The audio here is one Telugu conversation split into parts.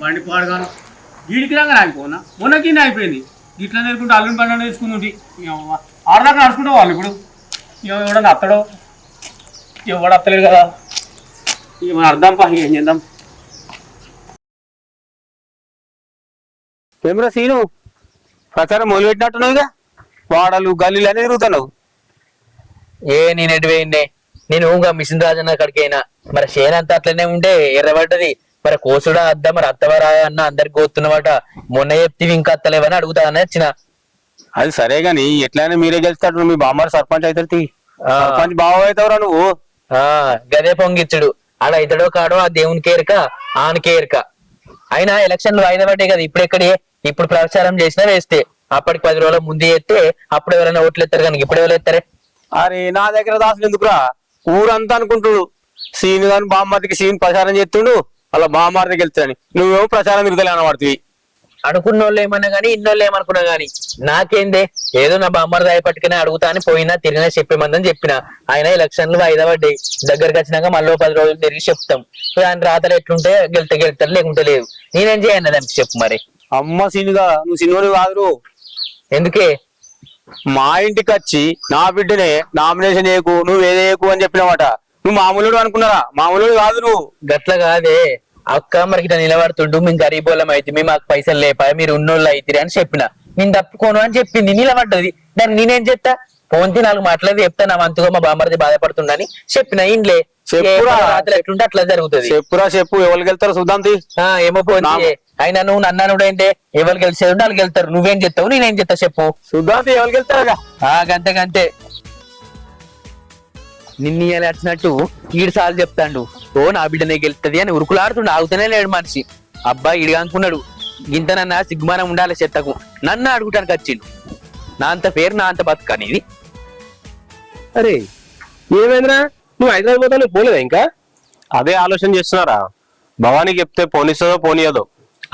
బండి పాడుగాను వీడికి రాగా ఆగిపోనా మొన్నకి అయిపోయింది ఇట్లా నేర్చుకుంటే అల్లుని బండి నేర్చుకుంది ఆడదాకా నడుచుకుంటే వాళ్ళు ఇప్పుడు ఎవడన్నా అత్తడో ఎవడు అత్తలేడు కదా ఇక మనం అర్థం పా ఏం చేద్దాం. ఏమరా సీను ప్రచారం మొదలు పెట్టినట్టున్నావుగా వాడలు గల్లీలు అనేది తిరుగుతున్నావు. నేను ఎటు పోయిండే నేను ఊగా మిషన్ రాజన్న అక్కడికి అయినా మరి చేనంతా అట్లనే ఉంటే ఎర్రబడ్డది మరి కోసుడా అద్దా మరి అత్తవరా అన్న అందరికి కోతున్నవాట మొన్న చెప్తే ఇంకా అత్తలేవని అడుగుతానని వచ్చిన. అది సరే గాని ఎట్లయినా మీరే గెలుస్తాడు. మీ బామ్మారు సర్పంచ్ అవుతుంది. సర్పంచ్ బావ అవుతావురా నువ్వు. గదే పొంగిచ్చుడు ఆడ ఇతడో కాడో ఆ దేవునికి ఎరక ఆనకే ఎరక. అయినా ఎలక్షన్లు వాయిదా పడ్డాయి కదా ఇప్పుడెక్కడే ఇప్పుడు ప్రచారం చేసినా వేస్తే అప్పటికి 10 రోజుల ముందు ఎత్తే అప్పుడు ఎవరైనా ఓట్లు ఎత్తారు కానీ ఇప్పుడు ఎవరు ఎత్తారే. అరే నా దగ్గర దాసులు ఎందుకురా ఊరంతా అనుకుంటుడు సీన్ గాని బామ్మర్దికి సీన్ ప్రచారం చేస్తుండు అలా బామ్మారిదికి వెళ్తాని నువ్వేమో ప్రచారం తిరుగుతలే అనబడుతుంది. అనుకున్న వాళ్ళు ఏమన్నా గానీ ఇన్నోళ్ళు ఏమనుకున్నా గానీ నాకేందే ఏదో నా బామ్మర్దాయి పట్టుకునే అడుగుతా అని పోయినా తిరిగినా చెప్పేమందని చెప్పిన. ఆయన ఎలక్షన్లు వాయిదా పడ్డాయి దగ్గరకు వచ్చినాక మళ్ళీ 10 రోజులు తిరిగి చెప్తాం. దాని రాతలు ఎట్లుంటే గెలుతారు లేకుంటే లేదు. నేనేం చేయండి దానికి చెప్పు మరి. అమ్మ సీనుగా నువ్వు సినిమాని కాదురు. ఎందుకే మా ఇంటికి వచ్చి నా బిడ్డనే నామినేషన్ చేయకు నువ్వు ఏదేయకు అని చెప్పినమాట. నువ్వు మామూలుడు అనుకున్నారా? మామూలుడు కాదు నువ్వు. గట్ల కాదే అక్క మరి ఇట్లా నిలబడుతుండు మేము గరీబోళ్ళం అయితే మేము మాకు పైసలు లేపా మీరు ఉన్నోళ్ళు అయితిరి అని చెప్పిన. నేను తప్పుకోను అని చెప్పింది నిలబడ్డది. దాన్ని నేనేం చెప్తా పోంతి 4 మాటలేదు చెప్తా నా వంతుగా మా బామ్మర్ది బాధపడుతుండని చెప్పిన. ఇండ్లే రాత్రి ఎట్లుంటే అట్లా జరుగుతుంది. చెప్పురా చెప్పు ఎవరికి వెళ్తారు చూద్దాం. ఏమో పోంతి అయినా నువ్వు నన్నానుడు ఏంటే ఎవరికి గెలిచేది ఉంటే వాళ్ళు గెలుతారు. నువ్వేం చెప్తావు నేనేం చెప్తా చెప్పు. చూద్దాం ఎవరికి వెళ్తారా. గంతే గంతే నిన్న వచ్చినట్టు 7 సార్లు చెప్తాండు ఓ నా బిడ్డనే గెలుస్తుంది అని ఉరుకులాడుతుండు. ఆగుతూనే లేడు మనిషి. అబ్బా ఇడిగా అనుకున్నాడు గింతనన్నా సిగ్గుమానం ఉండాలి చెత్తకు నన్ను అడుగుటానికి వచ్చిండు. నా అంత పేరు నా అంత బతుకని ఇది. అరే ఏమైందిరా నువ్వు హైదరాబాద్ పోతా నువ్వు పోలేదా ఇంకా? అదే ఆలోచన చేస్తున్నారా. భవానికి చెప్తే పోనిస్తుందో పోనీయదో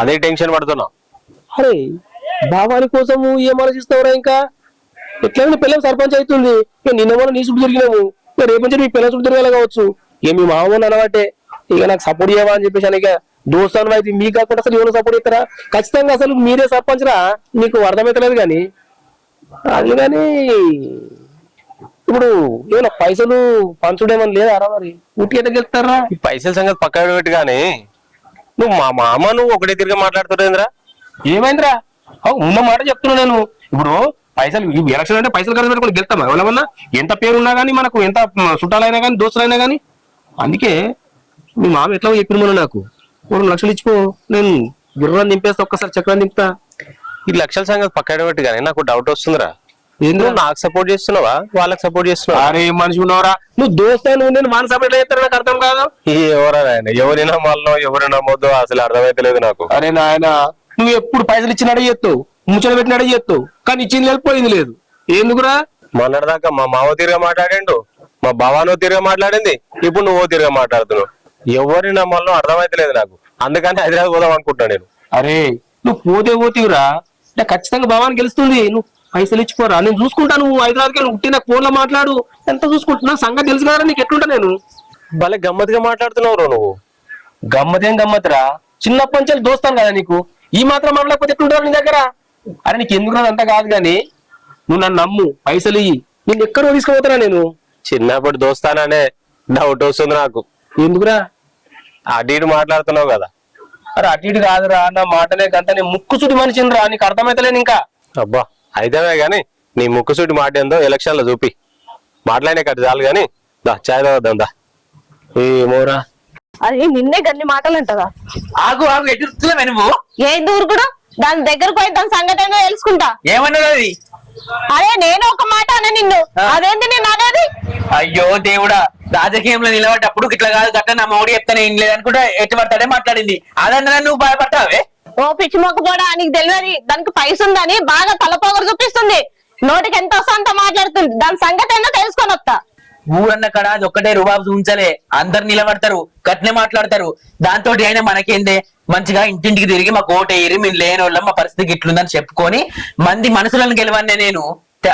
అదే టెన్షన్ పడుతున్నా. అరే భావాని కోసము ఏం ఆలోచిస్తావురా ఇంకా? ఎట్లయినా పిల్లలు సర్పంచ్ అవుతుంది. నిన్న మొన్న నీ చుట్టూ తిరిగినాము రేపు నుంచి మీ పిల్లల చుట్టూ తిరగాలి కావచ్చు. ఇక మీ మామూలు అనవాటే ఇక నాకు సపోర్ట్ చేయవా అని చెప్పేసి ఇక దోస్తాను అయితే మీకు కాకుండా అసలు ఎవరు సపోర్ట్ చేస్తారా? ఖచ్చితంగా అసలు మీరే సర్పంచ్ రా. నీకు అర్థమవుతలేదు కానీ అది కానీ ఇప్పుడు ఏమైనా పైసలు పంచుడేమని లేదా రా మరి ఊటీ అయితే గెలుస్తారా? ఈ పైసల సంగతి పక్కన పెట్టి కానీ నువ్వు మా మామ నువ్వు ఒకటే తిరిగి మాట్లాడుతుంటేంద్రా. ఏమైందిరా? ఉన్న మాట చెప్తున్నా నేను. ఇప్పుడు పైసలు ఎలక్షన్ అంటే పైసలు ఖర్చు పెట్టుకుని గెలుస్తామా ఎవరన్నా? ఎంత పేరున్నా కానీ మనకు ఎంత చుట్టాలైనా కానీ దోస్తులైనా కానీ. అందుకే మీ మామ ఎట్లా చెప్పిన మొన్న నాకు 2 లక్షలు ఇచ్చిపో నేను గుర్రాన్ని దింపేస్తా ఒక్కసారి చక్రాన్ని దింపుతా. ఈ లక్షల సంగతి పక్కన పెట్టి కానీ నాకు డౌట్ వస్తుందిరా. ఏంద్రా నాకు సపోర్ట్ చేస్తున్నావా వాళ్ళకి సపోర్ట్ చేస్తున్నావా? అరే మనిషి ఉన్నావురా నువ్వు దోస్తా నువ్వు నేను మన సపోర్ట్ చేస్తారా? నాకు అర్థం కాదు. ఎవరైనా ఎవరినా మళ్ళీ ఎవరు నమ్మొద్దు అసలు అర్థమైతలేదు నాకు. అరే నాయన నువ్వు ఎప్పుడు పైసలు ఇచ్చినాడే చేస్తావు ముచ్చట పెట్టినాడే చేస్తావు కానీ ఇచ్చింది లేదు పోయింది లేదు. ఎందుకురా? మొన్నటిదాకా మా మావ తిరిగా మాట్లాడిండు మా బావానో తిరిగా మాట్లాడింది ఇప్పుడు నువ్వో తిరిగా మాట్లాడుతున్నావు. ఎవరిని నమ్మాలో అర్థమైతలేదు నాకు. అందుకని హైదరాబాద్ పోదాం అనుకుంటున్నా నేను. అరే నువ్వు పోతేవురా అంటే ఖచ్చితంగా భావాన్ని గెలుస్తుంది. నువ్వు పైసలు ఇచ్చిపోరా నేను చూసుకుంటా. నువ్వు హైదరాబాద్కి ఉట్టి నాకు ఫోన్ లో మాట్లాడు ఎంత చూసుకుంటున్నా సంగతి తెలుసు కదా నీకు. ఎట్లుంటా నేను భలే గమ్మత్తుగా మాట్లాడుతున్నావు నువ్వు. గమ్మతేం గమ్మత్తురా చిన్నప్పటి నుంచి దోస్తాను కదా నీకు. ఈ మాత్రం మాట్లాడకపోతే ఎట్లుంటారు నీ దగ్గర? అరే నీకు ఎందుకు అంతా కాదు కానీ నువ్వు నన్ను నమ్ము పైసలు ఇయ్యి నేను ఎక్కడో తీసుకుపోతారా నేను. చిన్నప్పుడు దోస్తాననే డౌట్ వస్తుంది నాకు. ఎందుకురా? అటు ఇటు మాట్లాడుతున్నావు కదా. అరే అటు ఇటు కాదురా నా మాటలే కంత నేను ముక్కు చుట్టి మనిషిని రా. నీకు అర్థమైతలేను ఇంకా. అబ్బా అయితేనే గాని నీ ముక్కుసూటి మాట ఏందో ఎలక్షన్ లో చూపి మాట్లాడినే కట్టు చాలు గాని దా చాయ్ తాగుదాం దా. ఏమోరా అది నిన్నే గన్ని మాటలు అంటదా? ఆగు ఆగు ఎదురుతున్నా నువ్వు ఏ దూరు కూడా దాని దగ్గరకు పోయి దాని సంగతి ఏందో తెలుసుకుంటా. ఏమన్నది అది? అరే నేను ఒక మాట అన్న నిన్ను అదేంటి నేను అనేది? అయ్యో దేవుడా రాజకీయంలో నిలబడ్డప్పుడు ఇట్లా కాదు గట్ల నా మౌడి చెప్తానే ఏం లేదనుకుంటే ఎట్టి పడతాడే మాట్లాడింది. అదన్నా నువ్వు భయపడతావే? ఓ పిచ్చి మొక్కపోడా నీకు తెలియదు. దానికి పైస ఉందని బాగా తలపోగరు చూపిస్తుంది. నోటికి ఎంత వస్తా అంత మాట్లాడుతుంది. దాని సంగతి ఏందో తెలుసుకొని వస్తా. ఊరన్న కడ అది ఒక్కటే రుబాబు ఉంచలే అందరు నిలబడతారు గట్నే మాట్లాడతారు. దాంతో అయినా మనకేందే మంచిగా ఇంటింటికి తిరిగి మాకు ఓటేయరు మేము లేని వాళ్ళం మా పరిస్థితి ఇట్లుందని చెప్పుకొని మంది మనసులను గెలవన్నే నేను.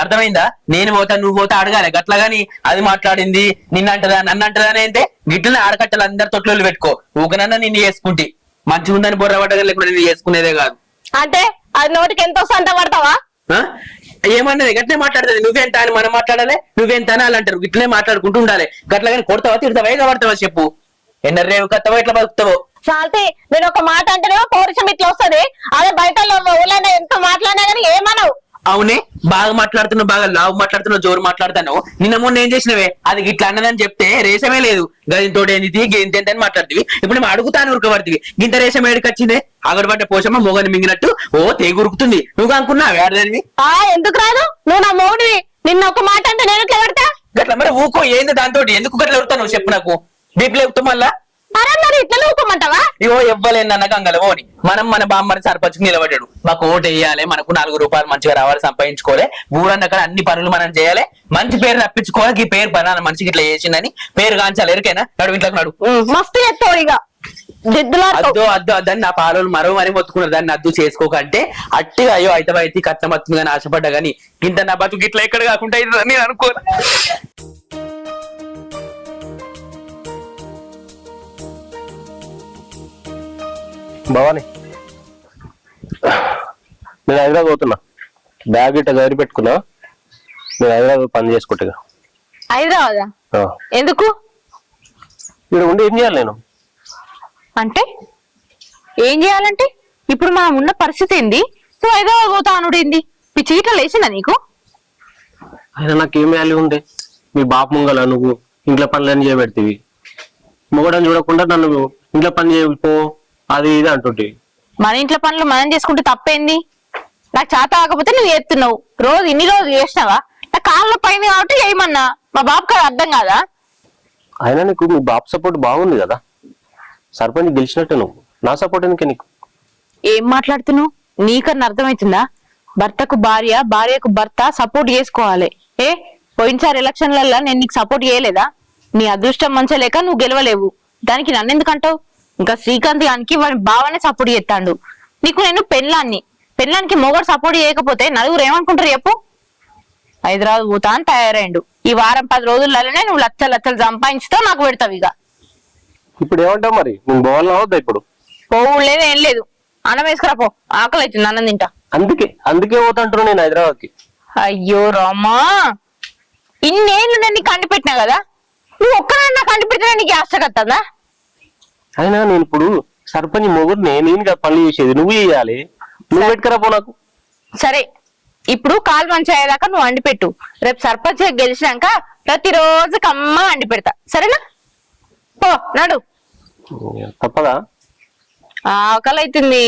అర్థమైందా? నేను పోతా నువ్వు పోతా అడగాలి గట్లగాని అది మాట్లాడింది నిన్నంటదా నన్ను అంటదా అంటే గిట్లనే ఆడకట్టలు అందరు తొట్లు పెట్టుకో ఊకనన్నా నిన్ను చేసుకుంటే మంచిగా ఉందని బొర్ర పడ్డగా లేకుండా నేను చేసుకునేదే కాదు. అంటే అది నోటికి ఎంత వస్తుందంట పడతావా? ఆ? ఏమన్నది గట్లే మాట్లాడుతుంది. నువ్వెంత అని మనం మాట్లాడాలి, నువ్వెంత అని వాళ్ళు అంటారు. ఇట్లనే మాట్లాడుకుంటూ ఉండాలి. గట్లగాని కొడతావా, తిడతావా, ఎగబడతావా చెప్పు. ఎన్నరేవు కత్తవా, ఎట్లా బతుకుతావో. శాంతి, నేను ఒక మాట అంటేనేమో పౌరుషం ఇట్లా వస్తుంది. అదే బయట ఊళ్ళో ఎంత మాట్లాడినా కానీ ఏమనవు. అవునే, బాగా మాట్లాడుతున్నావు, బాగా లావు మాట్లాడుతున్నావు, జోరు మాట్లాడుతున్నావు. నిన్న మొన్న ఏం చేసినవే, అది ఇట్లా అన్నదని చెప్తే రేషమే లేదు. గదితో ఏంటి గేంత అని మాట్లాడుతుంది. ఇప్పుడు మేము అడుగుతాను ఉరకబడుతుంది. గింత రేషం ఏడికి వచ్చిందే? అగడబడ్డ పోషమ్మ మొగని మింగినట్టు ఓ తెగురుకుతుంది. నువ్వు అనుకున్నావు ఆడదానివి? ఎందుకు రాదు? నువ్వు నా మౌడివి. నిన్న ఒక మాట అంటే నేను ఎట్లా పడతా? గట్లా మరి ఊకో. ఏంది దాంతో ఎందుకు గట్లా ఎడుతావు చెప్పు నాకు. బీపీలు ఎక్కుతాం మళ్ళా. మరి ఇట్లా ఊకోమంటావా? ఇవో ఇవ్వలేనన్న గంగలవోని మనం మన బామ్మని సర్పంచ్ నిలబడ్డాడు. మాకు ఓటు వేయాలి, మనకు 4 రూపాయలు మంచిగా రావాలి, సంపాదించుకోవాలి, ఊరన్నక్కడ అన్ని పనులు మనం చేయాలి, మంచి పేరు రప్పించుకోవాలి. ఈ పేరు పలానా మనిషికి ఇట్లా చేసిందని పేరు గాంచాలి. ఎరికైనా నడు ఇంట్లోకి నడు. మస్తు ఎత్తావు ఇక అద్దు అద్దు అద్దని నా పాలు మరీ మొత్తుకున్నారు. దాన్ని అద్దు చేసుకోకంటే అట్టిగా అయ్యో అయితే కష్టం వస్తుంది కానీ ఆశపడ్డా గానీ ఇంత నా బతుకు ఇట్లా ఎక్కడ కాకుండా నేను అనుకో. భవాని, నేను హైదరాబాద్ పోతున్నా. బ్యాగ్ ఇట్లా గదిరి పెట్టుకున్నా. నేను హైదరాబాద్ పని చేసుకుంటా. హైదరాబాదా? ఎందుకు? ఇక్కడ ఉండి ఏం చేయాలి నేను? అంటే ఏం చేయాలంటే ఇప్పుడు మనం ఉన్న పరిస్థితి ఏంది? నువ్వు హైదరాబాద్ పోతా అనుడేంది? పిచ్చి ఇట్లా లేచిందా నీకు? అయినా నాకేం వాల్యూ ఉంది? మీ బాపు ముంగల నువ్వు ఇంట్లో పనులన్నీ చేయబెడతీవి. మొగడని చూడకుండా నన్ను ఇంట్లో పని చేయపో అది ఇది అంటుంటే. మన ఇంట్లో పనులు మనం చేసుకుంటే తప్పేంది? నాకు చేత కాకపోతే నువ్వు చేస్తున్నావు. రోజు ఇన్ని రోజులు చేసినావా? నా కాళ్ళ పైన కాబట్టి ఏమన్నా మా బాబుకి అర్థం కాదా? అయినా నీకు మీ బాపు సపోర్ట్ బాగుంది కదా. సర్పంచ్ గెలిచినట్టు నువ్వు. నా సపోర్ట్ ఎందుకే నీకు? ఏం మాట్లాడుతున్నావు? నీకన్నా అర్థమవుతుందా? భర్తకు భార్య, భార్యకు భర్త సపోర్ట్ చేసుకోవాలి. పోయినసారి ఎలక్షన్లలో నేను నీకు సపోర్ట్ చేయలేదా? నీ అదృష్టం మంచిగా లేక నువ్వు గెలవలేవు. దానికి నన్ను ఎందుకంటావు? ఇంకా శ్రీకాంత్ గానికి వాడి బావనే సపోర్ట్ చేస్తాడు. నీకు నేను పెళ్ళానికి మొగడు సపోర్ట్ చేయకపోతే నలుగురు ఏమనుకుంటారు చెప్పు? హైదరాబాద్ పోతా అని తయారైండు. ఈ వారం 10 రోజులలోనే నువ్వు లక్షలు సంపాదించుతావు, నాకు పెడతావు. ఇక ఇప్పుడు ఏమంటావు మరి? నేను పోవాలని అవద్దా? ఇప్పుడు పోవు లేదు, ఏం లేదు. అన్నం వేసుకురా పో, ఆకలి అవుతుంది, అన్నం తింటా. అందుకే పోతాంటున్నా నేను హైదరాబాద్ కి. అయ్యో రామా, ఇన్నేళ్ళు నేను నీకు కంటి పెట్టినా కదా, నువ్వు ఒక్కనాడు నాకు కంటి పెట్టినా నీకు ఆశకత్తుందా? అయినా నేను ఇప్పుడు సర్పంచ్ మొగుడు నేను పనులు చేసేది, నువ్వు చేయాలి. నువ్వు పెట్టుకురా పో నాకు. సరే, ఇప్పుడు కాలు మంచి అయ్యేదాకా నువ్వు వండి పెట్టు. రేపు సర్పంచ్ గెలిచినాక ప్రతిరోజు కమ్మ వండి పెడతా, సరేనా? పో నడు. తప్పదా? ఆకలి అవుతుంది.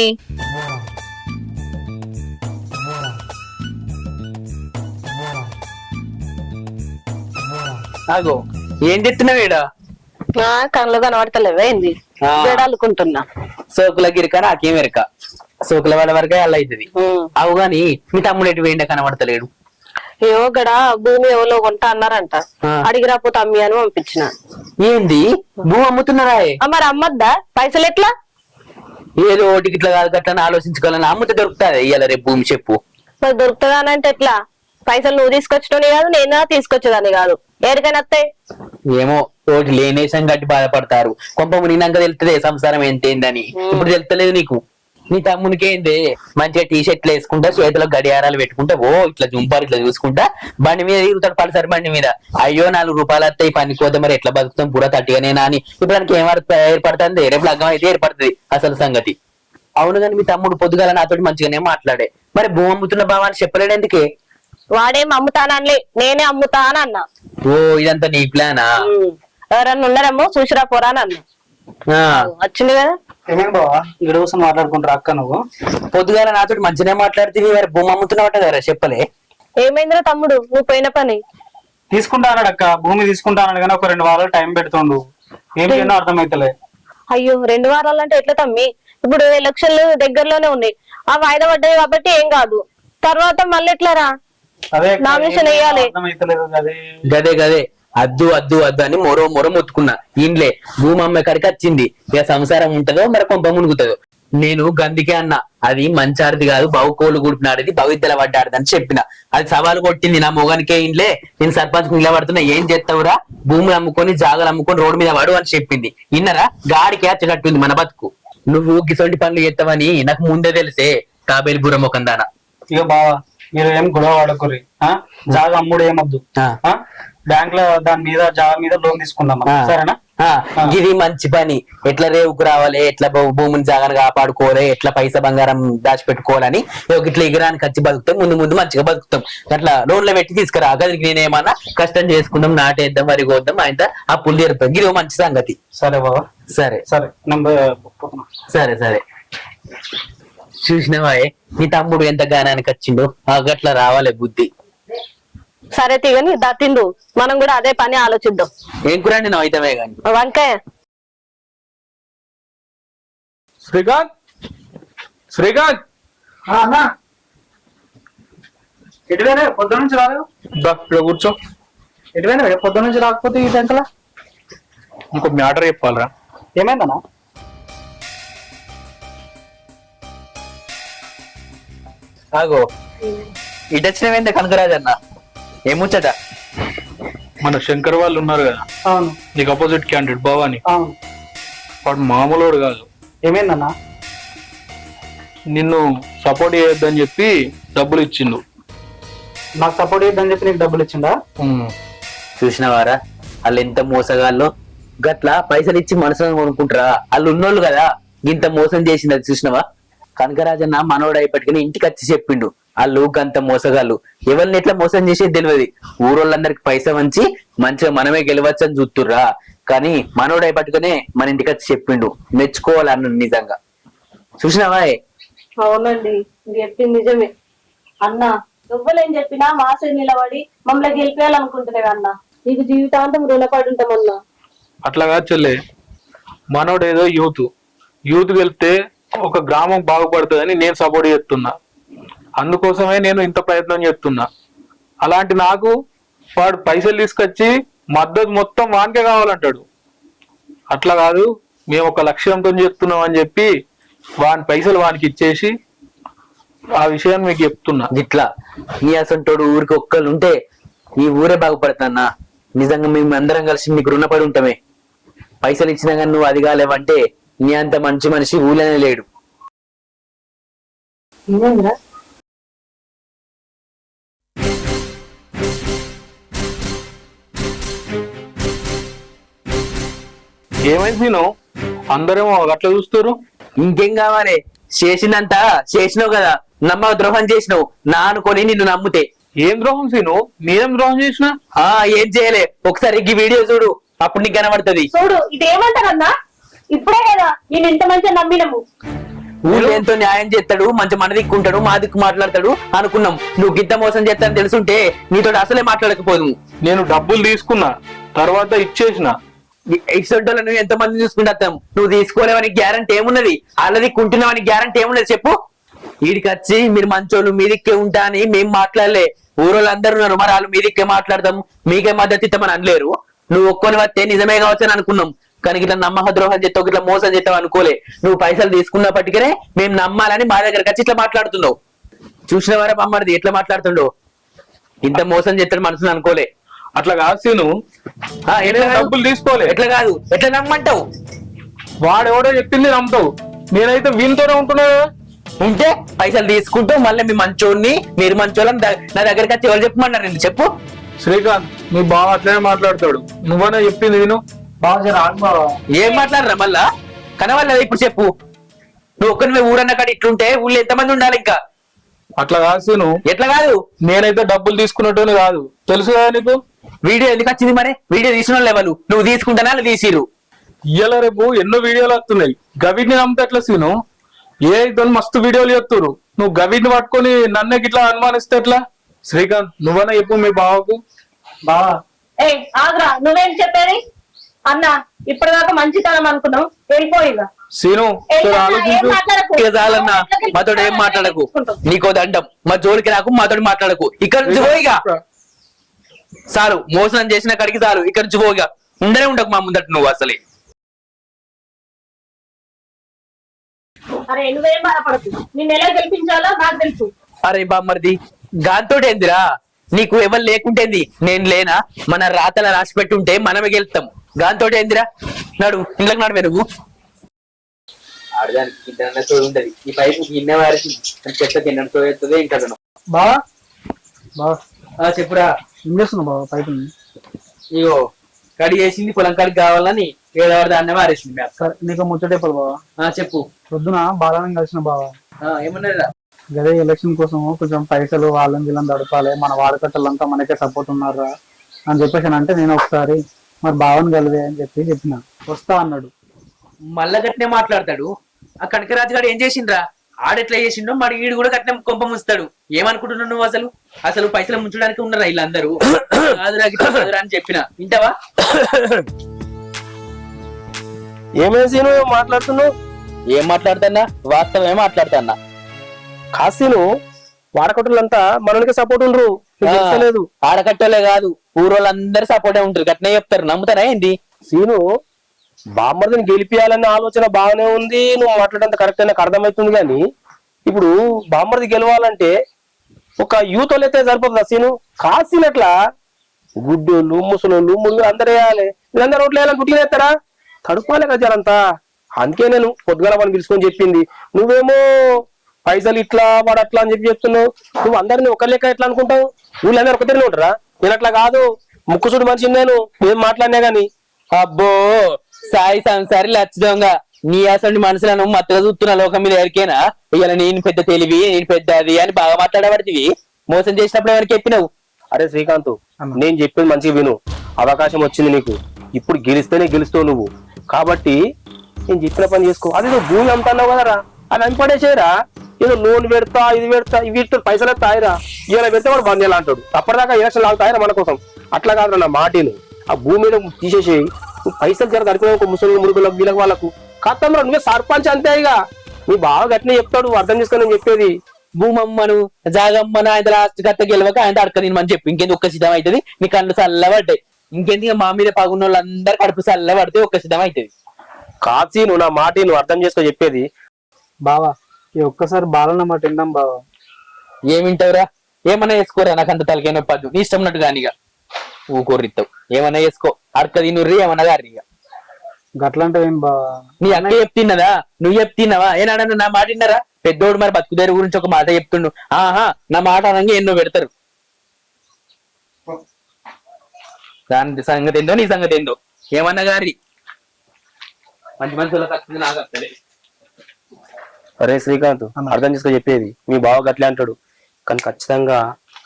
ఆగో, ఏం చెప్తున్నావు ఈడ? కళ్ళు కనబడతలేవే ఏంది? జడాలుకుంటున్నా. సోకుల గిరిక నాకేం ఎరక. సోకుల వాడ వరకే అలా అవుతుంది. అవు గాని మీ తమ్ముడు ఎటు వేయండి కనబడతలేడు. ఏవో గడ భూమి ఎవరో కొంటా అన్నారంట, అడిగి రాపోతే అమ్మి అని పంపించిన. ఏంది భూమి అమ్ముతున్నారా? మరి అమ్మద్దా? పైసలు ఎట్లా? ఏదో ఓటికి ఇట్లా కాదు గట్లని ఆలోచించుకోవాలని. అమ్ముతే దొరుకుతుంది ఇయ్యాల రేపు భూమి చెప్పు. మరి దొరుకుతుందానంటే ఎట్లా? పైసలు నువ్వు తీసుకొచ్చడని కాదు, నేను తీసుకొచ్చేదాన్ని కాదు. ఏడికైనా వస్తాయి. ఏమో ఓటి లేనేసం గట్టి బాధపడతారు. కొంప మునినాక తెలుస్తుంది సంసారం ఏంటేందని. ఇప్పుడు తెలుస్తలేదు నీకు. నీ తమ్మునికి ఏంది మంచిగా టీ షర్ట్లు వేసుకుంటా, చేతిలో గడియారాలు పెట్టుకుంటా, ఓ ఇట్లా జుంపాలు ఇట్లా చూసుకుంటా బండి మీద తిరుగుతాడు, పలసరి బండి మీద. అయ్యో 4 రూపాయలు వస్తాయి పనికోతే మరి ఎట్లా బతుకుతాం పూరా తట్టిగానేనా అని. ఇప్పుడు దానికి ఏర్పడుతుంది? రేపు లగ్గం అయితే ఏర్పడుతుంది అసలు సంగతి. అవును కానీ మీ తమ్ముడు పొద్దుగాల నాతోటి మంచిగానే మాట్లాడే. మరి భూమి అమ్ముతున్న భావాన్ని చెప్పలేడు ఎందుకే? వాడేం అమ్ముతానలే, నేనే అమ్ముతానన్నా. ఓ ఇదంతా నీ ప్లానా? ఎవరన్నా ఉన్నారేమో చూసిరా పోరా అన్న. వచ్చింది కదా. ఏమేమి బావా ఇక్కడ కోసం మాట్లాడుకుంటారు అక్క? నువ్వు పొద్దుగాల నాతో మంచిగానే మాట్లాడుతుంది, మరి భూమి అమ్ముతున్నావట కదా చెప్పలే. ఏమైందిరా తమ్ముడు, నువ్వు పోయిన పని? తీసుకుంటా అన్నాడు అక్క, భూమి తీసుకుంటా అన్నాడు కానీ ఒక 2 వారాలు టైం పెడుతుండు. ఏం చేయనో అర్థమైతలే. అయ్యో 2 వారాలు అంటే ఎట్లా తమ్మి? ఇప్పుడు ఎలక్షన్లు దగ్గరలోనే ఉన్నాయి. ఆ వాయిదా పడ్డాయి కాబట్టి ఏం కాదు. తర్వాత మళ్ళీ ఎట్లారా? అదే నామినేషన్ వేయాలి. గదే గదే అద్దు అద్దు అద్దు అని మొరో మొత్తుకున్నా. ఇండ్లే భూమి అమ్మ కడికి వచ్చింది. ఇక సంసారం ఉంటదో మరి కొంప మునుగుతుందో. నేను గందికే అన్నా, అది మంచాడిది కాదు, బావుకోలు గుడిపినాడిది, భవిద్యల పడ్డాడిదని చెప్పిన. అది సవాలు కొట్టింది నా మొగానికే. ఇండ్లే నేను సర్పంచ్ నిలబడుతున్నా, ఏం చేస్తావురా, భూమి అమ్ముకొని జాగలు అమ్ముకొని రోడ్డు మీద పడు అని చెప్పింది. ఇన్నరా? గాడికి అచ్చటట్టుంది మన బతుకు. నువ్వు గిసొంటి పనులు చేస్తావని నాకు ముందే తెలిసే తాబేలు బుర్ర ముఖం దానా. ఇక బావా మీరు ఏం గొడవ పడకుర్రి జాగా అమ్ముడు ఏమొద్దు బ్యాంక్ లో దాని మీద జాగా మీద లోన్ తీసుకుందాం సరేనా. ఇది మంచి పని. ఎట్లా రేవుకు రావాలి, ఎట్లా భూమిని జాగాను కాపాడుకోవాలి, ఎట్లా పైసా బంగారం దాచిపెట్టుకోవాలని ఇట్లా ఎగరానికి వచ్చి బతుకుతాం, ముందు ముందు మంచిగా బతుకుతాం. అట్లా లోన్లో పెట్టి తీసుకురా. గదికి నేనేమన్నా కష్టం చేసుకుందాం, నాటేద్దాం, వరి కోద్దాం, ఆయన అప్పులు తీరుతాం. ఇది మంచి సంగతి. సరే బాబా. సరే సరే సరే సరే. చూసినవా నీ తమ్ముడు ఎంత గానానికి వచ్చిండు, గట్లా రావాలి బుద్ధి. సరే తీగని తిండు, మనం కూడా అదే పని ఆలోచిద్దాం. ఏం కూరండి నా అయితమే గాని. వంకాయ. శ్రీకాంత్ శ్రీకాంత్ ఎటువైనా పొద్దు నుంచి రాలేదు. కూర్చో. ఎటువైనా పొద్దు నుంచి రాకపోతే ఈ బ్యాంకులో ఇంకో మ్యాటర్ చెప్పాలరా. ఏమైందన్నా? ఆగో ఇటు వచ్చినవేందే కనకరాజన్న, ఏముచ్చట? మన శంకర్ వాళ్ళు ఉన్నారు కదా, అవును. నీకు అపోజిట్ క్యాండిడేట్ భవాని, అవును. వాడు మామూలు కాదు. ఏమైందన్నా? నిన్ను సపోర్ట్ చేయొద్దని చెప్పి డబ్బులు ఇచ్చిండు. నాకు సపోర్ట్ చేయొద్దని చెప్పి నీకు డబ్బులు ఇచ్చిండా? చూసినవారా వాళ్ళు ఎంత మోసగాళ్ళు. గట్లా పైసలు ఇచ్చి మనసులను కొనుక్కుంటారా? వాళ్ళు ఉన్నోళ్ళు కదా ఇంత మోసం చేసింది. అది చూసినవా? కనకరాజన్న మనోడు అయిపట్టుకుని ఇంటికి వచ్చి చెప్పిండు వాళ్ళు గంత మోసగాళ్ళు. ఎవరిని ఎట్లా మోసం చేసేది తెలియదు. ఊరోళ్ళందరికి పైసా వంచి మంచిగా మనమే గెలవచ్చు అని చూస్తుర్రా. కానీ మనోడు అయిపట్టుకునే మన ఇంటికి వచ్చి చెప్పిండు. మెచ్చుకోవాలి అన్న నిజంగా. చూసినావా? అవునండి, చెప్పింది నిజమే అన్న. నువ్వులేం చెప్పినా మాసే నిలబడి మమ్మల్ని గెలిపేయాలనుకుంటున్నావు అన్న. నీకు జీవితాంతం రుణపడి ఉంటామన్నా. అట్లాగా చెల్లె, మనోడు ఏదో యూత్ గెలిపితే ఒక గ్రామం బాగుపడుతుందని నేను సపోర్ట్ చేస్తున్నా. అందుకోసమే నేను ఇంత ప్రయత్నం చేస్తున్నా. అలాంటి నాకు వాడు పైసలు తీసుకొచ్చి మద్దతు మొత్తం వానికే కావాలంటాడు. అట్లా కాదు, మేము ఒక లక్ష్యంతో చేస్తున్నాం అని చెప్పి వాని పైసలు వానికి ఇచ్చేసి ఆ విషయాన్ని మీకు చెప్తున్నా. ఇట్లా నీ అసంటోడు ఊరికి ఒక్కళ్ళు ఉంటే ఈ ఊరే బాగుపడుతున్నా. నిజంగా మేము అందరం కలిసి మీకు రుణపడి ఉంటామే. పైసలు ఇచ్చినా కానీ నువ్వు అది కాలేవంటే నీ అంత మంచి మనిషి ఊళ్ళనే లేడు. ఏమైంది నేను అందరేమో అట్లా చూస్తారు. ఇంకేం కావాలి? చేసినంత చేసినావు కదా, నమ్మ ద్రోహం చేసినావు. నా అనుకొని నిన్ను నమ్ముతే ఏం ద్రోహం సీను? నేనేం ద్రోహం చేసిన? ఏం చేయలే. ఒకసారి ఈ వీడియో చూడు, అప్పుడు నీకు కనబడుతుంది. చూడు ఇదేమంటారన్నా? ఇప్పుడే కదా నేను ఇంత మంచిగా నమ్మినము. ఊళ్ళో ఎంతో న్యాయం చేస్తాడు, మంచి మన దిక్కుంటాడు, మా దిక్కు మాట్లాడతాడు అనుకున్నాం. నువ్వు గిద్ద మోసం చేస్తానని తెలుసుంటే నీతో అసలే మాట్లాడకపోదు. నేను డబ్బులు తీసుకున్నా, తర్వాత ఇచ్చేసిన. ఇసొంటోళ్ళ నువ్వు ఎంత మంది చూసుకుంటాం. నువ్వు తీసుకోలేవని గ్యారంటీ ఏమున్నది? వాళ్ళది కుంటున్నావని గ్యారంటీ ఏమున్నది చెప్పు? వీడికి వచ్చి మీరు మంచోళ్ళు మీ దిక్కే ఉంటా అని మేము మాట్లాడలే. ఊరోళ్ళందరూ ఉన్నారు, మరి వాళ్ళు మీ దిక్కే మాట్లాడదాం, మీకే మద్దతు ఇస్తామని అనలేరు. నువ్వు ఒక్కొని వస్తే నిజమే కావచ్చు అని అనుకున్నాం. కానీ ఇట్లా నమ్మక ద్రోహం చేస్తావు, ఇట్లా మోసం చేస్తావు అనుకోలే. నువ్వు పైసలు తీసుకున్నప్పటికీ మేము నమ్మాలని మా దగ్గరకు వచ్చి ఇట్లా మాట్లాడుతున్నావు. చూసిన వారా బొమ్మది ఎట్లా మాట్లాడుతుండో? ఇంత మోసం చేస్తాడు మనసును అనుకోలే. అట్లా కాదు సీను, డబ్బులు తీసుకోలే. ఎట్లా కాదు, ఎట్లా నమ్మంటావు? వాడెవడో చెప్పింది నమ్ముతావు. నేనైతే వీనితోనే ఉంటున్నా. ఉంటే పైసలు తీసుకుంటూ మళ్ళీ మీ మంచోడిని మీరు మంచోళ్ళని నా దగ్గరికి వచ్చి ఎవరు చెప్పమన్నారు? నేను చెప్పు. శ్రీకాంత్ మీ బావ అట్లనే మాట్లాడతాడు. నువ్వనే చెప్పింది నేను. ఏం మాట్లాడరా మళ్ళా? కనవాళ్ళదా ఇప్పుడు చెప్పు? నువ్వు ఒక్కరిని ఊరన్న కాడ ఇట్లుంటే ఊళ్ళో ఎంతమంది ఉండాలి ఇంకా? అట్లా కాదు సీను. ఎట్లా కాదు? నేనైతే డబ్బులు తీసుకున్నట్టు కాదు, తెలుసు కదా నీకు. వీడియో ఎందుకు వచ్చింది మరి? వీడియో తీసిన లెవెల్ నువ్వు తీసుకుంటానా అలా తీసిరు? ఇయ్యాల రేపు ఎన్నో వీడియోలు వస్తున్నాయి. గవిడ్ని నమ్మితే ఎట్లా సీను? ఏ ఇద్దరు మస్తు వీడియోలు చెప్తురు. నువ్వు గవిడ్ని పట్టుకొని నన్నే గిట్లా అనుమానిస్తే ఎట్లా? శ్రీకాంత్ నువ్వన్నా చెప్పు మీ బావకు. బావా ఆగ్రా, నువ్వేం చెప్పేది అన్న? ఇప్పటిదాకా మంచితనం అనుకున్నావు, వెళ్ళిపోయిగా. సీను ఆలోచించు. చాలన్నా మాతో ఏం మాట్లాడకు. నీకో దండం, మా జోలికి రాకు, మాతో మాట్లాడకు. ఇక్కడ నుంచి పోయిగా చాలు. మోసం చేసిన కాడికి చాలు. ఇక్కడ నుంచి పోయిగా ఉండనే ఉండకు మా ముందట నువ్వు అసలే. అరే నువ్వేం బాధపడకు, నిన్ను ఎలా గెలిపించాలో నాకు తెలుసు. అరే బామ్మర్ది గాంతోటేందిరా? నీకు ఎవరు లేకుంటేంది, నేను లేనా? మన రాతల రాసి పెట్టుంటే మనమే గెలుస్తాం. గాంతోటేందిరా? నడు ఇంట్లోకి నడువే నువ్వు. ఆడదానికి కింద చోటు ఉంటది ఈ పైపు గిన్నె వారికి చెత్త కింద చోస్తుంది ఇంకా బావా బావా చెప్పురా ఏం చేస్తున్నావు బావా పైపుని? ఇగో కడి వేసింది పొలం కాడికి కావాలని ఏడవాడు దాన్నే మారేసింది మ్యాప్. సరే నీకు ముచ్చటేపలు బావా. చెప్పు. పొద్దున బాలాన్ని కలిసిన బావా. ఏమన్నారా? గదే ఎలక్షన్ కోసం కొంచెం పైసలు వాళ్ళని వీళ్ళని దడపాలి, మన వాడకట్టలంతా మనకే సపోర్ట్ ఉన్నారా అని చెప్పేసి అంటే నేను ఒకసారి మరి బావని కలివే అని చెప్పిన. వస్తా అన్నాడు. మళ్ళా గట్నే మాట్లాడతాడు. ఆ కనకరాజు గారు ఏం చేసిండ్రా? ఆడెట్లా చేసిండో మరి ఈడు కూడా గట్నే కొంప ముంచుతాడు. ఏమనుకుంటున్నావు నువ్వు? అసలు పైసలు ముంచడానికి ఉన్నారా వీళ్ళందరూ? కాదురా అని చెప్పిన వింటావా? ఏమేసి నువ్వు మాట్లాడుతున్నావు? ఏం మాట్లాడుతున్నా? వాస్తవమే మాట్లాడుతున్నా. కాశీను వాడకట్టులంతా మనకి సపోర్ట్ ఉండరు లేదు. ఆడకట్టోలే కాదు ఊరోళ్ళందరూ సపోర్టే ఉంటారు. గట్నే చెప్తారు. నమ్ముతారా ఏంది? సీను బామ్మర్దిని గెలిపియాలన్న ఆలోచన బాగానే ఉంది, నువ్వు మాట్లాడేంత కరెక్ట్ నాకు అర్థమవుతుంది. కానీ ఇప్పుడు బామ్మర్ది గెలవాలంటే ఒక యూత్ అయితే సరిపోతుందా సీను? కాశీనట్లా గుడ్డోళ్ళు ముసలోళ్ళు ముళ్ళు అందరూ వేయాలి. వీళ్ళందరూ రోడ్లు వేయాలని గుడ్లు వేస్తారా? తడుపాలి కదా జనంతా. అందుకే నేను పొద్దుగల వాళ్ళని పిలుచుకొని చెప్పింది. నువ్వేమో పైసలు ఇట్లా వాడు అట్లా అని చెప్తున్నావు. నువ్వు అందరినీ ఒక లెక్క ఎట్లా అనుకుంటావు? వీళ్ళందరూ ఒకటే ఉంటారా? నేను అట్లా కాదు, ముక్కుసుడు మనిషిని నేను ఏం మాట్లాడినా గాని. అబ్బో సాయి సంసారి లచ్చదొంగ, నీ అసలు మనసులను మత్తగా చూస్తున్న లోకం మీద ఎవరికైనా ఇవాళ నేను పెద్ద తెలివి, నేను పెద్ద అది అని బాగా మాట్లాడబడుతుంది. మోసం చేసినప్పుడు ఎవరికి చెప్పినావు? అరే శ్రీకాంత్, నేను చెప్పేది మంచిగా విను. అవకాశం వచ్చింది నీకు, ఇప్పుడు గెలిస్తేనే గెలుస్తావు నువ్వు. కాబట్టి నేను చెప్పిన పని చేసుకో. అది నువ్వు భూమి అమ్ముతున్నావు కదరా, అది అమ్మిపడేసేరా. ఏదో లోన్ పెడతా ఇది పెడతా వీటి పైసలు తాయిరా, ఇలా పెడితే వాడు బంద్ చేయాలి అంటాడు. అప్పటిదాకా ఎలక్షన్ లాగుతాయిరా మన కోసం. అట్లా కాదురా నా మాటిను. ఆ భూమి మీద తీసేసి నువ్వు పైసలు జర దరికిన ముసలి మురుగులకు వీళ్ళకి వాళ్ళకు కత్తంరా. నువ్వే సర్పంచ్ అంతే. ఇక నీ బాగా గట్టినే చెప్తాడు, అర్థం చేసుకొని నేను చెప్పేది. భూమమ్మను జాగమ్మను ఆయన లాస్ట్ గట్ట గెలవక ఆయన అడక తినమని చెప్పి ఇంకేంది ఒక్క సిద్ధం అవుతుంది. నీ కళ్ళు చల్లబడ్డాయి. ఇంకేంది మా మీద పగున్న వాళ్ళందరూ కడుపు చల్లబడితే ఒక్క సిద్ధం అవుతుంది. కాచి నువ్వు నా మాట నువ్వు అర్థం చేసుకో చెప్పేది. బావా ఈ ఒక్కసారి బాలన్న మాట విందాం బావా. ఏమింటావురా? ఏమన్నా వేసుకోరా, నాకు అంత తలకే నొప్పద్దు. నీ ఇష్టం ఉన్నట్టు కానీ ఇక ఊకోరిస్తావు. ఏమన్నా వేసుకో, అడక తినుర్రి ఏమన్నా గారి. ఇక గట్లంటే ఏం బావా? నీ అక్క చెప్తున్నదా? నువ్వు చెప్తున్నావా? ఏనాడన్నా నా మాట విన్నారా? పెద్దోడు మరి బతుకుదేరు గురించి ఒక మాట చెప్తుండు. ఆహా నా మాట అనగా ఎన్నో పెడతారు. దాని సంగతి ఏందో నీ సంగతి ఏందో ఏమన్నా గారి. మంచి మనుషులకు వస్తుంది, నాకు వస్తుంది. అరే శ్రీకాంత్, అర్థం చేసుకో చెప్పేది. మీ బావ గట్లే అంటాడు, కానీ ఖచ్చితంగా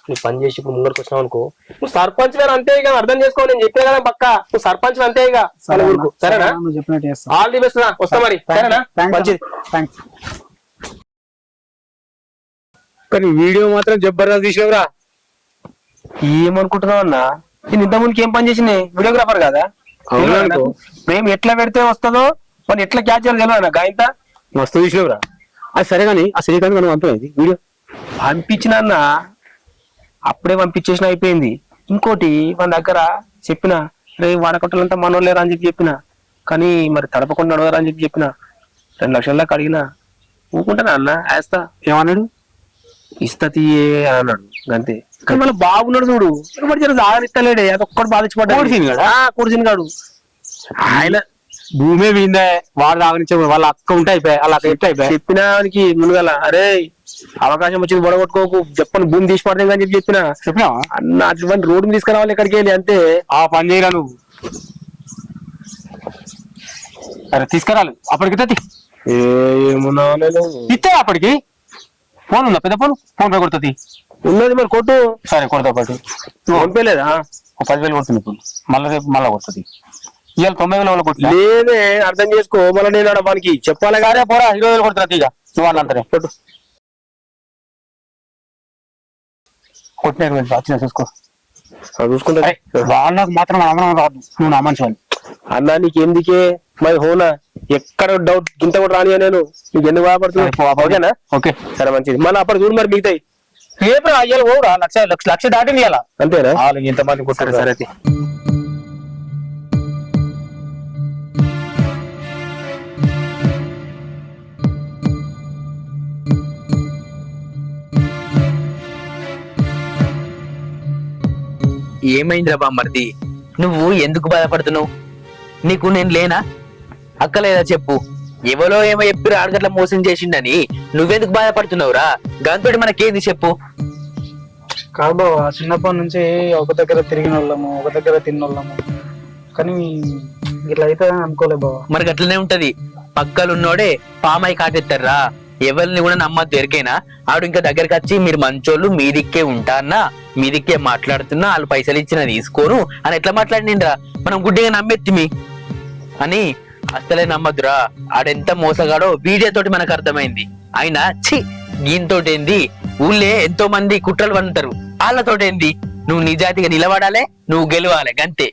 నువ్వు పని చేసి ఇప్పుడు ముందరకు వచ్చినావు అనుకో, నువ్వు సర్పంచ్ వేరు అంతే. ఇక అర్థం చేసుకో, నేను చెప్పే కదా పక్క నువ్వు సర్పంచ్ అంతే. ఇక సరేనా? నువ్వు చెప్పినట్టు చేస్తా. ఆల్ ది బెస్ట్ రా, వస్తా మరి. సరేనా? మంచిది. థ్యాంక్స్. కానీ వీడియో మాత్రం జబర్దస్త్ తీసినవురా. ఏమనుకుంటున్నావు అన్నా? నేను ఇంత ముందుకి ఏం పని చేసింది? వీడియోగ్రాఫర్ కదా. మేము ఎట్లా పెడితే వస్తుందో మనం ఎట్లా క్యాచ్ చేయాలి తెలియదు. గాయంత మస్తు తీసినవురా. అది సరే కానీ ఆ శ్రీకాంత్ మనం పంపేది వీడియో పంపించిన అప్పుడే పంపించేసిన అయిపోయింది. ఇంకోటి మన దగ్గర చెప్పిన రే వాడకట్టలంతా మనోళ్ళేరా అని చెప్పిన, కానీ మరి తడపకుండా నడవరా అని చెప్పిన. 2 లక్షల దాకా అడిగినా ఊకుంటానా అన్న వేస్తా. ఏమన్నాడు? ఇస్తా తీయే అని అన్నాడు అంతే. కానీ మళ్ళీ బాగున్నాడు చూడు, జాగ్రత్తలేడే. అది ఒక్కటి బాధించబడ్డా కూర్చుని కాడు. ఆయన భూమే వీందే, వాడు రావనిచ్చే వాళ్ళ అక్క ఉంటే అయిపోయాయి, వాళ్ళ అక్క ఎట్లా అయిపోయాయి. చెప్పినానికి ముందుగల అరే అవకాశం వచ్చింది బొడగొట్టుకోకు, చెప్పని భూమి తీసి పడతాం అని చెప్పినా అన్న. అటువంటి రోడ్డు తీసుకురావాలి ఎక్కడికి వెళ్ళి అంతే. ఆ పని చేయరా నువ్వు. అరే తీసుకురాలి అప్పటికి ఏమున్నా ఇస్తే అప్పటికి. ఫోన్ ఉందా? పెద్ద ఫోన్ పే కొడుతుంది. ఉన్నది మరి కొట్టు. సరే కొడతా పాటు. ఫోన్ పే లేదా? 10,000 కొడుతుంది ఇప్పుడు. మళ్ళీ రేపు మళ్ళా కొడుతుంది. ఇవాళ 90,000 కొట్టు. లేదే, అర్థం చేసుకో. మళ్ళీ నేను వానికి చెప్పాలి సరే పోరా, 20,000 కొడుతున్నా తీగ. నువ్వు వాళ్ళంతనే కొట్టు. కొట్టిన వచ్చిన చూసుకో. చూసుకుంటా. వాళ్ళకు మాత్రం అమరం రాదు. నువ్వు నా మనిషి అన్నా నీకు ఎందుకే మరి హోనా ఎక్కడ డౌట్ గింత కూడా రాని నేను నీకు ఎందుకు బాధపడుతున్నా? ఓకే సరే మంచిది. మళ్ళీ అప్పుడు చూడు మరి మిగతాయి. రేపు అయ్యాలి పోరా. లక్ష దాటింది ఇలా అంతేనా? ఇంతమంది కొట్టారు. సరే ఏమైందిరా బామ్మర్ది? నువ్వు ఎందుకు బాధపడుతున్నావు? నీకు నేను లేనా? అక్క లేదా చెప్పు. ఎవరో ఏమో చెప్పి ఆడగట్ల మోసం చేసిండని నువ్వెందుకు బాధపడుతున్నావురా? గంతోటి మనకేంది చెప్పు. కాదు బావ, చిన్నప్పటి నుంచి ఒక దగ్గర తిరిగిన వాళ్ళము, ఒక దగ్గర తిన్నోళ్ళము, కానీ ఇట్లా అయితే అనుకోలే బావ. మరి అట్లనే ఉంటది. పక్కలున్నోడే పామాయి కాటెత్తారా. ఎవరిని కూడా నమ్మద్దు. ఎరికైనా ఆడు ఇంకా దగ్గరికి వచ్చి మీరు మంచోళ్ళు మీ దిక్కే ఉంటా అన్నా, మీ దిక్కే మాట్లాడుతున్నా, వాళ్ళు పైసలు ఇచ్చినా తీసుకోరు అని ఎట్లా మాట్లాడినిండ్రా? మనం గుడ్డిగా నమ్మెత్తిమి అని అసలే నమ్మద్దురా. ఆడెంత మోసగాడో వీడియో తోటి మనకు అర్థమైంది. అయినా ఛీ దీంతోటేంది, ఊళ్ళే ఎంతో మంది కుట్రలు పన్నుతారు, వాళ్ళతోటేంది? నువ్వు నిజాయితీగా నిలబడాలే, నువ్వు గెలవాలి, గంతే.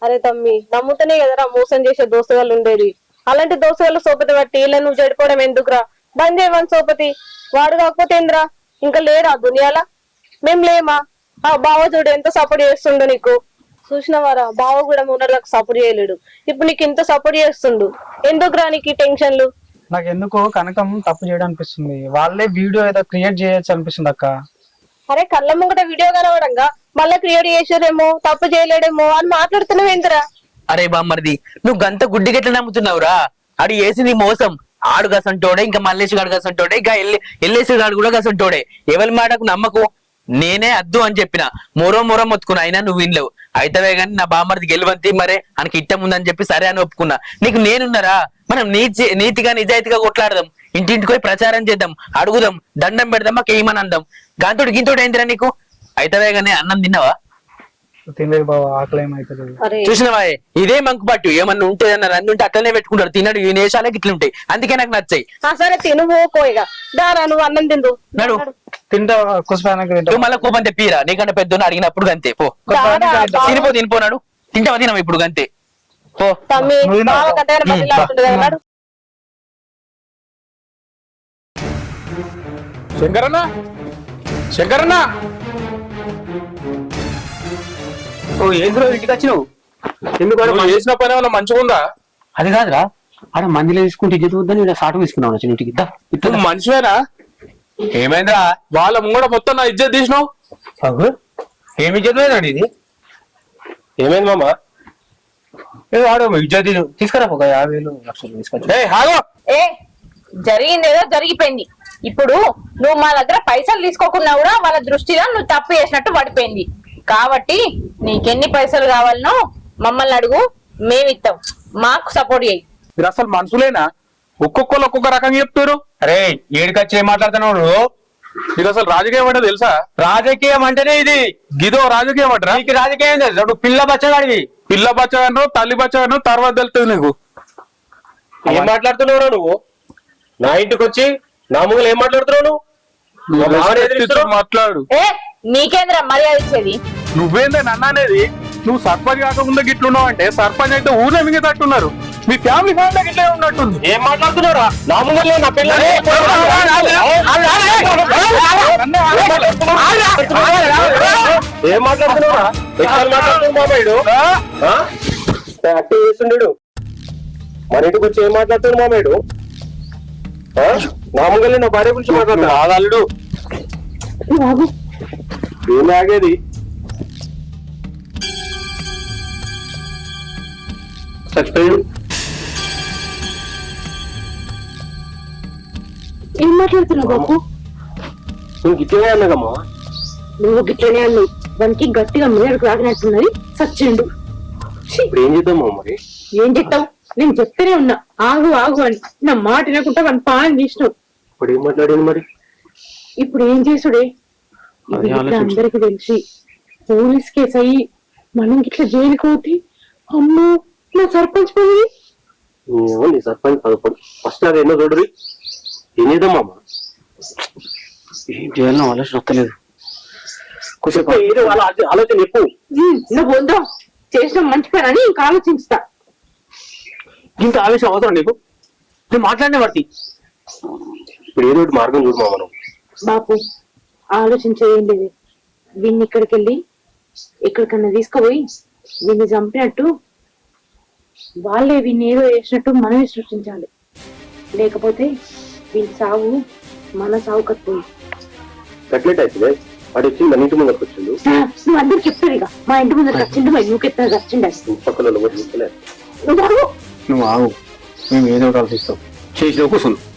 అరే తమ్మి, నమ్ముతనే కదరా మోసం చేసే దోస్తుగాళ్ళు ఉండేది. అలాంటి దోస్తుగాళ్ళు సోపతి బట్టి ఇలా నువ్వు చెడిపోవడం ఎందుకురా? బంద్ చేయమని సోపతి. వాడు కాకపోతే ఏంద్రా, ఇంకా లేడా దునియాలా? మేం లేమా? ఆ బావ చూడు ఎంత సపోర్ట్ చేస్తుండు నీకు. చూసినవారా, బావ కూడా మునర్లకు సపోర్ట్ చేయలేడు. ఇప్పుడు నీకు ఇంత సపోర్ట్ చేస్తుండు, ఎందుకురా నీకు టెన్షన్లు? నాకు ఎందుకో కనకం తప్పు చేయడం అనిపిస్తుంది. వాళ్ళే వీడియో ఏదో క్రియేట్ చేయొచ్చు అనిపిస్తుంది అక్క. అరే కళ్ళ ముంగట వీడియో కనవడంగా మళ్ళా క్రియేట్ చేసారేమో, తప్పు చేయలేడేమో అని మాట్లాడుతున్నావు ఏందిరా? అరే బామ్మర్ది, నువ్వు గంత గుడ్డి గట్ల నమ్ముతున్నావురా? ఆడు వేసింది మోసం. ఆడు గసంటోడే, ఇంకా మల్లేష్ గాడు గసంటోడే, ఇంకా ఎల్లేసి గాడు కూడా గసంటోడే. ఎవరి మాటకు నమ్మకు. నేనే అద్దు అని చెప్పిన, మొరో మొత్తుకున్నా, అయినా నువ్వు వినలేవు. అయితవే గాని నా బామ్మర్ది గెలువంతి మరే మనకి ఇట్టం ఉందని చెప్పి సరే అని ఒప్పుకున్నా. నీకు నేనున్నారా? మనం నీతిగా నిజాయితీగా కొట్లాడదాం, ఇంటింటికి పోయి ప్రచారం చేద్దాం, అడుగుదాం, దండం పెడదాం, మాకు ఏమని అందాం. గాంతోటి గింతోటి ఏందిరా నీకు? అయితవే గానీ అన్నం తిన్నావా? తినలేదు బావ, ఆకలి ఏమైతుంది. చూసినవా, ఇదే మంకు పట్టు. ఏమన్నా ఉంటే అన్నారు అన్ని ఉంటే అట్లనే పెట్టుకుంటారు. తినడు ఈ నేషాలకి ఇట్లా ఉంటాయి, అందుకే నాకు నచ్చాయి. సరే తిను పోయిగా, దారా నువ్వు అన్నం తిందు. నడు తింటా కుష్పానికి నువ్వు మళ్ళీ కోపం తెప్పిరా. నీకంటే పెద్ద అడిగినప్పుడు అంతే. పో తినిపోనాడు. తింటావా? తినవా ఇప్పుడు అంతే. పో తమ్మి, బావ కథ బదిలాడుతుండే కదా, నడు. శంకరన్న, శంకరన్న, ఏంద్రో ఇంటికి వచ్చినావు? ఎందుకు నువ్వు చేసిన పని ఏమైనా మంచిగా ఉందా? అది కాదురా, ఆడ మందిలో తీసుకుంటే ఇజ్జత వద్దని ఇలా సాటు తీసుకున్నావు చిన్న ఇంటికి. నువ్వు మనిషివేనా? ఏమైందిరా? వాళ్ళ ముంగడ మొత్తం నా ఇజ్జత్ తీసినావు. ఏమి ఇజ్జత లేదండి ఇది. ఏమైంది మామ? ఏదో ఆడ ఇజ్జత తీసుకురా, ఒక 50,000 లక్షలు తీసుకొచ్చి. ఏ జరిగిందేదో జరిగిపోయింది. ఇప్పుడు నువ్వు మా దగ్గర పైసలు తీసుకోకున్నా కూడా వాళ్ళ దృష్టిలో నువ్వు తప్పు చేసినట్టు పడిపోయింది. కాబట్టి నీకెన్ని పైసలు కావాలనో మమ్మల్ని అడుగు, మేమిస్తాం. మాకు సపోర్ట్ చేయి. మీరు అసలు మనుషులేనా? ఒక్కొక్కరు ఒక్కొక్క రకంగా చెప్తారు. అరే ఏడికొచ్చి ఏం మాట్లాడుతున్నావు నువ్వు? నీకు అసలు రాజకీయం అంటే తెలుసా? రాజకీయం అంటేనే ఇది. గిదో రాజకీయం అంటారా? నీకు రాజకీయం తెలుసు? నువ్వు పిల్ల బచ్చగాడివి. పిల్ల బచ్చగాను, తల్లి బచ్చగాను తర్వాత తెలుస్తుంది నీకు. ఏం మాట్లాడుతున్నావు నువ్వు? నా ఇంటికి వచ్చి నా ముంగలు ఏం మాట్లాడుతున్నావు నువ్వు? మాట్లాడు. ఏ నీకేంద్రా మర్యాద ఇచ్చేది? నువ్వేందే నన్ను అనేది? నువ్వు సర్పంచ్ కాకముందు గిట్లున్నావు అంటే సర్పంచ్ అయితే ఊళ్ళో మిగతట్టున్నారు. మీ ఫ్యామిలీ గిట్లే ఉన్నట్టుంది. ఏం మాట్లాడుతున్నారా? నా ముంగలే నా పిల్లలు ఏం మాట్లాడుతున్నారా? ఎక్కడ మాట్లాడుతున్నావు మామయ్యడు? యాక్టివ్ చేస్తుండడు. మన ఇంటికి వచ్చి ఏం మాట్లాడుతున్నాడు మామయ్యడు? నా ముంగలే నా భార్య గురించి మాట్లాడుతున్నా. ఆగాలుడు ఏమి ఆగేది? చచ్చిపోయాడు. ఏం మాట్లాడుతున్నావు బాబు? నువ్వు గిట్లనే అన్నదమ్మా. నువ్వు గిట్లనే అన్నావు. దానికి గట్టిగా మేరకు రాగినట్టున్నది, సచ్చిండు. ఇప్పుడు ఏం చేద్దామా మరి? ఏం చెప్తావు? నేను చెప్తూనే ఉన్నా ఆగు ఆగు అని. నా మాట వినకుండా వాడిని పాన్ చేసినావు. ఇప్పుడు ఏం మాట్లాడింది మరి? ఇప్పుడు ఏం చేసుడే? అందరికి తెలిసి పోలీస్ కేసు అయ్యి మనం ఇట్లా జైలుకి పోతే అమ్మో నా సర్పంచ్ పదవి. నీ సర్పంచ్ పదపడు. ఫస్ట్ అది ఎన్నో చూడరు. ఏం చేద్దామా? ఏం చేయాలని ఆలోచన వస్తలేదు. కొంచెం వాళ్ళ ఆలోచన చెప్పు. నువ్వు ఉందో చేసిన మంచి పని అని ఇంకా ఆలోచిస్తా. ఇంత ఆవేశం అవసరం నీకు? నేను మాట్లాడిన వాటి ఇప్పుడు ఏదో ఒకటి మార్గం చూడమా మనం. బాపు ఆలోచించేయండి. వీడిని ఇక్కడికి వెళ్ళి ఎక్కడికన్నా తీసుకుపోయి వీడిని చంపినట్టు వాళ్ళే వీడిని ఏదో చేసినట్టు మనమే సృష్టించాలి. లేకపోతే వీడి సాగు మన సాగు కట్టుకుంది. కట్లెట్ అయితే వాడు వచ్చి మన ఇంటి ముందరకు వచ్చిండు. నువ్వు అందరికి చెప్తావు ఇక మా ఇంటి ముందరకు వచ్చిండు, మరి నువ్వు ఎత్తా వచ్చిండు. పక్కన నువ్వు నువ్వు ఆగు. మేము ఏదో ఒకటి ఆలోచిస్తాం. చేసిన కూర్చున్నావు